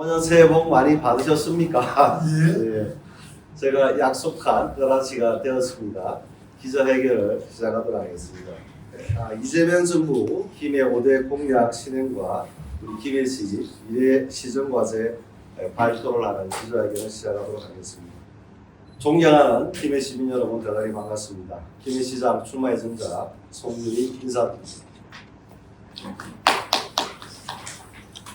작년 새해 복 많이 받으셨습니까? 예. 예. 제가 약속한 11시가 되었습니다. 기자회견을 시작하도록 하겠습니다. 이재명 정부 김해 5대 공약 실행과 우리 김해시 미래 시정과제 발표를 하는 기자회견을 시작하도록 하겠습니다. 존경하는 김해 시민 여러분 대단히 반갑습니다. 김해시장 출마 예정자 송윤희 인사드립니다.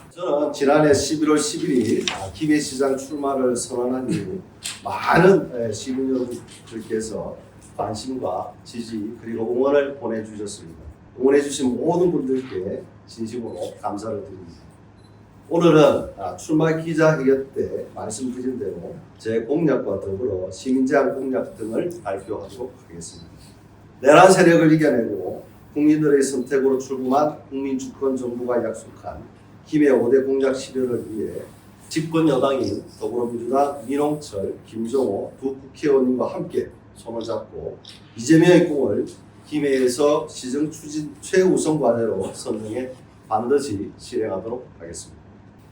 저는 지난해 11월 11일 김해시장 출마를 선언한 이후 많은 시민 여러분들께서 관심과 지지 그리고 응원을 보내주셨습니다. 응원해주신 모든 분들께 진심으로 감사를 드립니다. 오늘은 출마 기자회견 때 말씀드린 대로 제 공약과 더불어 시민제한 공약 등을 발표하도록 하겠습니다. 내란 세력을 이겨내고 국민들의 선택으로 출범한 국민주권정부가 약속한 김해 5대 공약 실현을 위해 집권 여당인 더불어민주당 민홍철, 김종호 두 국회의원님과 함께 손을 잡고 이재명의 꿈을 김해에서 시정 추진 최우선 과제로 선정해 반드시 실행하도록 하겠습니다.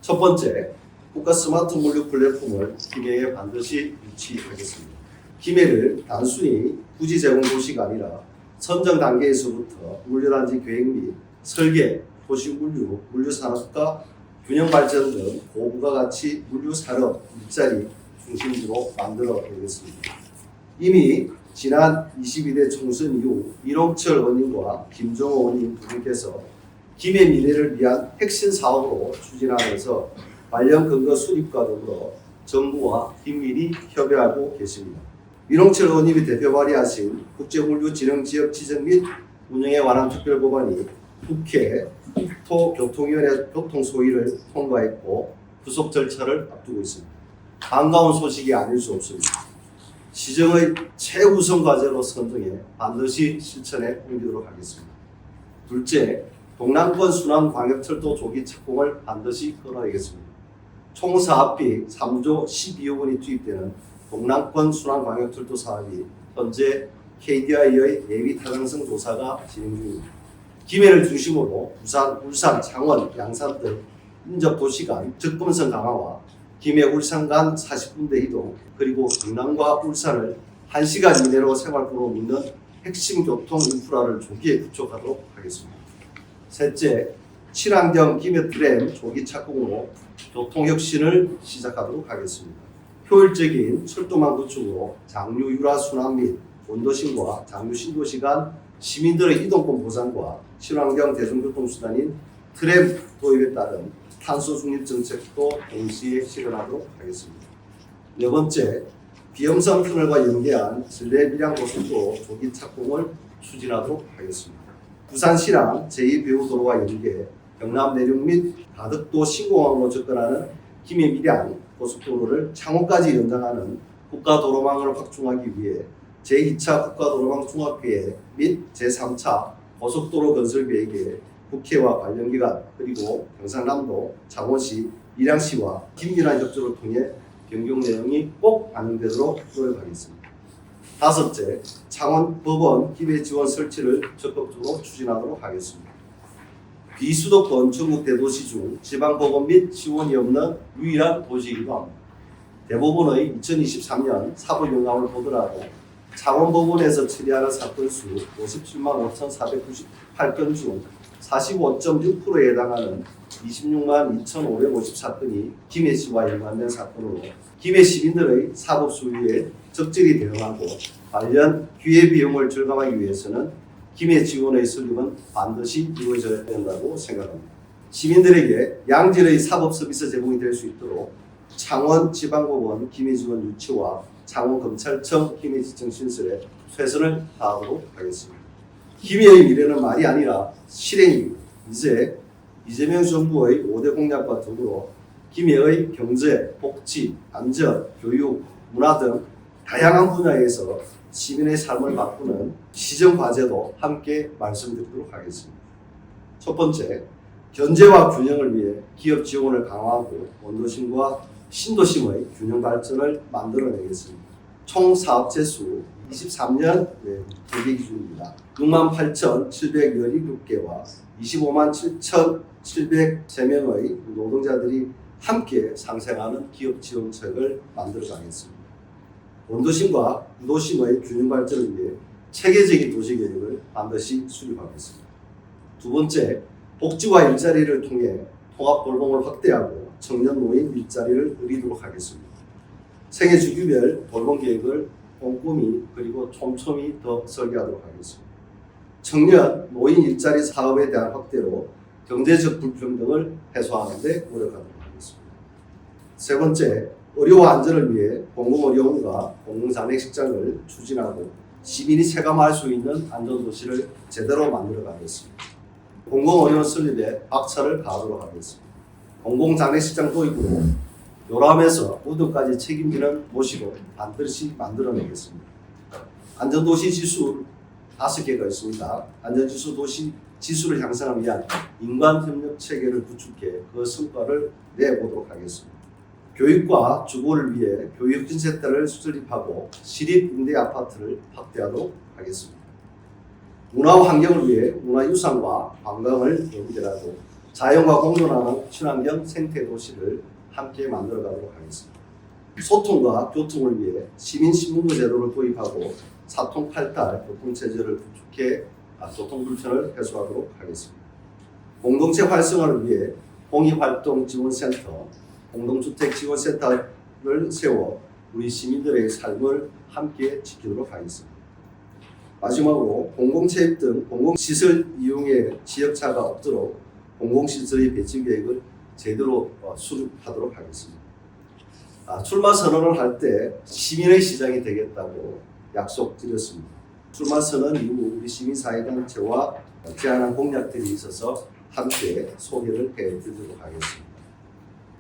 첫 번째, 국가 스마트 물류 플랫폼을 김해에 반드시 유치하겠습니다. 김해를 단순히 부지 제공 도시가 아니라 선정 단계에서부터 물류단지 계획 및 설계, 도시 물류, 물류산업과 균형 발전 등 고부가가치 물류산업 일자리 중심지로 만들어내겠습니다. 이미 지난 22대 총선 이후 민홍철 의원님과 김종호 의원님 두 분께서 김해 미래를 위한 핵심 사업으로 추진하면서 관련 근거 수립과 더불어 정부와 긴밀히 협의하고 계십니다. 민홍철 의원님이 대표 발의하신 국제물류진흥지역 지정 및 운영에 관한 특별법안이 국회 국토교통위원회 교통소위를 통과했고 후속 절차를 앞두고 있습니다. 반가운 소식이 아닐 수 없습니다. 시정의 최우선 과제로 선정해 반드시 실천에 옮기도록 하겠습니다. 둘째, 동남권 순환광역철도 조기 착공을 반드시 끌어내겠습니다. 총 사업비 3조 12억 원이 투입되는 동남권 순환광역철도 사업이 현재 KDI의 예비 타당성 조사가 진행 중입니다. 김해를 중심으로 부산, 울산, 창원, 양산 등 인접 도시 간 접근성 강화와 김해, 울산 간 40분대 이동 그리고 경남과 울산을 1시간 이내로 생활도로 잇는 핵심 교통 인프라를 조기에 구축하도록 하겠습니다. 셋째, 친환경 김해 트램 조기 착공으로 교통혁신을 시작하도록 하겠습니다. 효율적인 철도망 구축으로 장류 유라 순환 및 원도심과 장류 신도시 간 시민들의 이동권 보장과 친환경 대중교통수단인 트램 도입에 따른 탄소 중립 정책도 동시에 실현하도록 하겠습니다. 네 번째, 비염산 터널과 연계한 진례밀양 고속도로 조기 착공을 추진하도록 하겠습니다. 부산시랑 제2배후도로와 연계 경남 내륙 및 가덕도 신공항으로 접근하는 김해 밀양 고속도로를 창원까지 연장하는 국가도로망을 확충하기 위해 제2차 국가도로망 종합계획 및 제3차 고속도로 건설 계획에 국회와 관련기관 그리고 경상남도, 창원시, 밀양시와 긴밀한 협조를 통해 변경 내용이 꼭 반영되도록 노력하겠습니다. 다섯째, 창원 법원 기회 지원 설치를 적극적으로 추진하도록 하겠습니다. 비수도권 전국 대도시 중 지방법원 및 지원이 없는 유일한 도시이기도 합니다. 대법원의 2023년 사법 영감을 보더라도 창원법원에서 처리하는 사건 수 57만 5,498건 중 45.6%에 해당하는 26만 2,550사건이 김해시와 연관된 사건으로 김해 시민들의 사법 소유에 적절히 대응하고 관련 기회비용을 절감하기 위해서는 김해 지원의 설립은 반드시 이루어져야 된다고 생각합니다. 시민들에게 양질의 사법 서비스 제공이 될 수 있도록 창원지방법원 김해지원 유치와 창원검찰청 김해지청 신설에 최선을 다하도록 하겠습니다. 김해의 미래는 말이 아니라 실행입니다. 이제 이재명 정부의 5대 공약과 더불어 김해의 경제, 복지, 안전, 교육, 문화 등 다양한 분야에서 시민의 삶을 바꾸는 시정 과제도 함께 말씀드리도록 하겠습니다. 첫 번째, 견제와 균형을 위해 기업 지원을 강화하고 원도심과 신도심의 균형 발전을 만들어내겠습니다. 총 사업체 수 23년 통계 기준입니다. 68,717개와 25만 7,703명의 노동자들이 함께 상생하는 기업 지원책을 만들어가겠습니다. 원도심과 구도심의 균형 발전을 위해 체계적인 도시계획을 반드시 수립하겠습니다. 두 번째, 복지와 일자리를 통해 통합돌봄을 확대하고 청년 노인 일자리를 늘리도록 하겠습니다. 생애 주기별 돌봄 계획을 꼼꼼히 그리고 촘촘히 더 설계하도록 하겠습니다. 청년 노인 일자리 사업에 대한 확대로 경제적 불평등을 해소하는 데 노력하도록 하겠습니다. 세 번째, 의료와 안전을 위해 공공의료원과 공공장례식장을 추진하고 시민이 체감할 수 있는 안전도시를 제대로 만들어 가겠습니다. 공공의료원 설립에 박차를 가하도록 하겠습니다. 공공장례식장 도입으로 요람에서 무덤까지 책임지는 도시로 반드시 만들어내겠습니다. 안전도시 지수 5개가 있습니다. 안전지수 도시 지수를 향상하기 위한 인간협력 체계를 구축해 그 성과를 내보도록 하겠습니다. 교육과 주거를 위해 교육진센터를 수립하고 시립임대아파트를 확대하도록 하겠습니다. 문화와 환경을 위해 문화유산과 관광을 연결하고 자연과 공존하는 친환경 생태도시를 함께 만들어가도록 하겠습니다. 소통과 교통을 위해 시민신문고 제도를 도입하고 사통팔달 교통체제를 구축해 교통불편을 해소하도록 하겠습니다. 공동체 활성화를 위해 공익활동지원센터, 공동주택지원센터를 세워 우리 시민들의 삶을 함께 지키도록 하겠습니다. 마지막으로 공공체육 등 공공시설 이용에 지역차가 없도록 공공시설의 배치 계획을 제대로 수립하도록 하겠습니다. 출마 선언을 할 때 시민의 시장이 되겠다고 약속드렸습니다. 출마 선언 이후 우리 시민사회단체와 제안한 공약들이 있어서 함께 소개를 해드리도록 하겠습니다.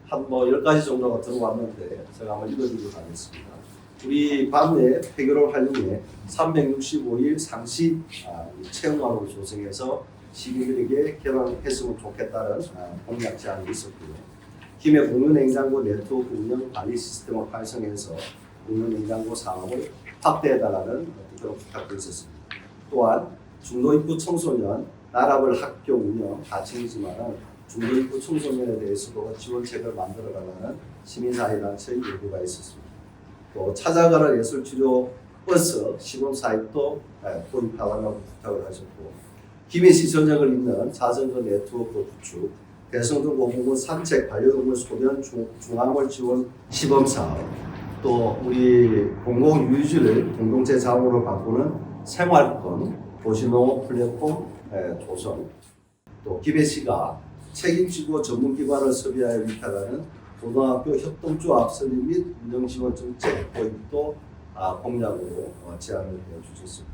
한 10가지 정도가 들어왔는데 제가 한번 읽어드리도록 하겠습니다. 우리 반내 폐교를 활용해 365일 상시 체험관으로 조성해서 시민들에게 개방했으면 좋겠다는 공약 제안이 있었고요. 김해 공유냉장고 네트워크 운영 관리 시스템을 활성해서 공유냉장고 사업을 확대해달라는 그런 부탁도 있었습니다. 또한 중도입구 청소년 나라별 학교 운영 가칭이지만 중도입구 청소년에 대해서도 지원책을 만들어달라는 시민사회단체의 요구가 있었습니다. 또 찾아가는 예술치료 버스 시범 사입도 도입하라고 부탁을 하셨고, 김해시 전역을 잇는 자전거 네트워크 구축, 대성동 공공원 산책 반려동물 소변 중앙물 지원 시범 사업, 또 우리 공공유지를 공동체 자원으로 바꾸는 생활권 도시농업 플랫폼 조성, 또 김해시가 책임지고 전문기관을 섭외하여 위탁하는 고등학교 협동조합 설립 및 운영지원 정책 도입도 공약으로 제안을 해주셨습니다.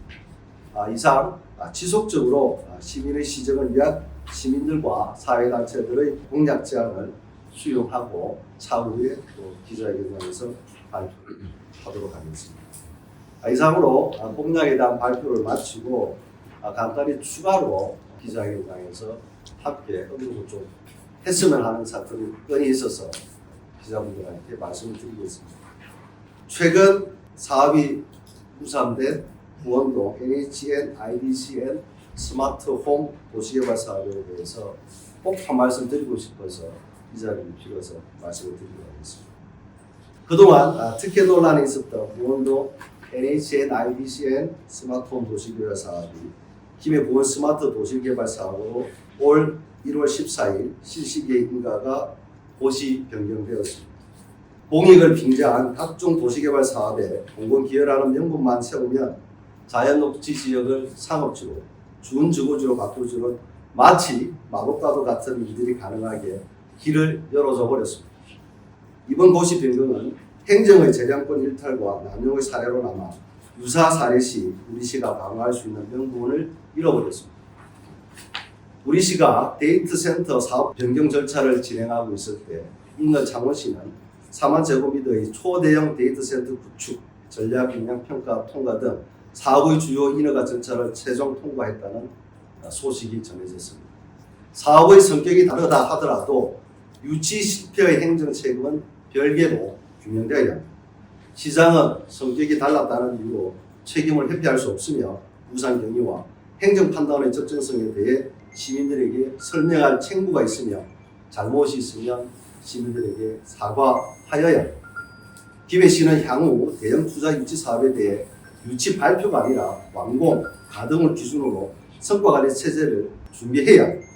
이상 지속적으로 시민의 시정을 위한 시민들과 사회단체들의 공약 제안을 수용하고 차후에 또 기자회견장에서 발표를 하도록 하겠습니다. 이상으로 공약에 대한 발표를 마치고 간단히 추가로 기자회견장에서 함께 언급을 좀 했으면 하는 사건이 건이 있어서 기자분들한테 말씀을 드리겠습니다. 최근 사업이 무산된 부원동 NHN IDCN 스마트홈 도시개발 사업에 대해서 꼭 한 말씀 드리고 싶어서 이 자리를 빌어서 말씀을 드리도록 하겠습니다. 그동안 특혜 논란이 있었던 부원동 NHN IDCN 스마트홈 도시개발 사업이 김해 부원 스마트 도시개발 사업으로 올 1월 14일 실시계획 인가가 고시 변경되었습니다. 공익을 빙자한 각종 도시개발 사업에 공공기여라는 명분만 세우면 자연녹지 지역을 상업지로, 준주거지로 바꾸지는 마치 마법과도 같은 일들이 가능하게 길을 열어줘 버렸습니다. 이번 고시 변경은 행정의 재량권 일탈과 남용의 사례로 남아 유사 사례 시 우리 시가 방어할 수 있는 명분을 잃어버렸습니다. 우리 시가 데이트 센터 사업 변경 절차를 진행하고 있을 때 인근 창원시는 4만 제곱미터의 초대형 데이트 센터 구축, 전략 영향 평가 통과 등 사업의 주요 인허가 절차를 최종 통과했다는 소식이 전해졌습니다. 사업의 성격이 다르다 하더라도 유치 실패의 행정 책임은 별개로 규명되어야 합니다. 시장은 성격이 달랐다는 이유로 책임을 회피할 수 없으며 우산 경위와 행정 판단의 적정성에 대해 시민들에게 설명할 책무가 있으며 잘못이 있으면 시민들에게 사과하여야 합니다. 기회시는 향후 대형 투자 유치 사업에 대해 유치 발표가 아니라 완공, 가동을 기준으로 성과관리 체제를 준비해야 합니다.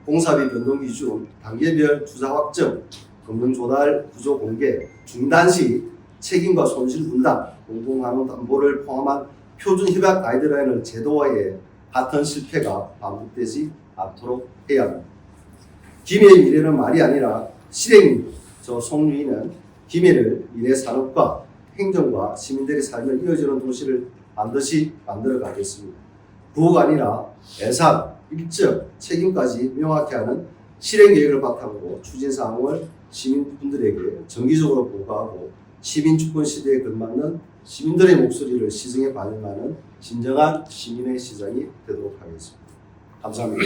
공사비 변동 기준, 단계별 투자 확정, 금융 조달 구조 공개, 중단 시 책임과 손실 분담, 공동환원 담보를 포함한 표준 협약 가이드라인을 제도화해 같은 실패가 반복되지 않도록 해야 합니다. 김해의 미래는 말이 아니라 실행입니다. 저 송유인은 김해를 미래 산업과 행정과 시민들의 삶을 이어지는 도시를 반드시 만들어 가겠습니다. 구호가 아니라 예산, 일정, 책임까지 명확히 하는 실행 계획을 바탕으로 추진 사항을 시민분들에게 정기적으로 보고하고 시민 주권 시대에 걸맞는 시민들의 목소리를 시정에 반영하는 진정한 시민의 시장이 되도록 하겠습니다. 감사합니다.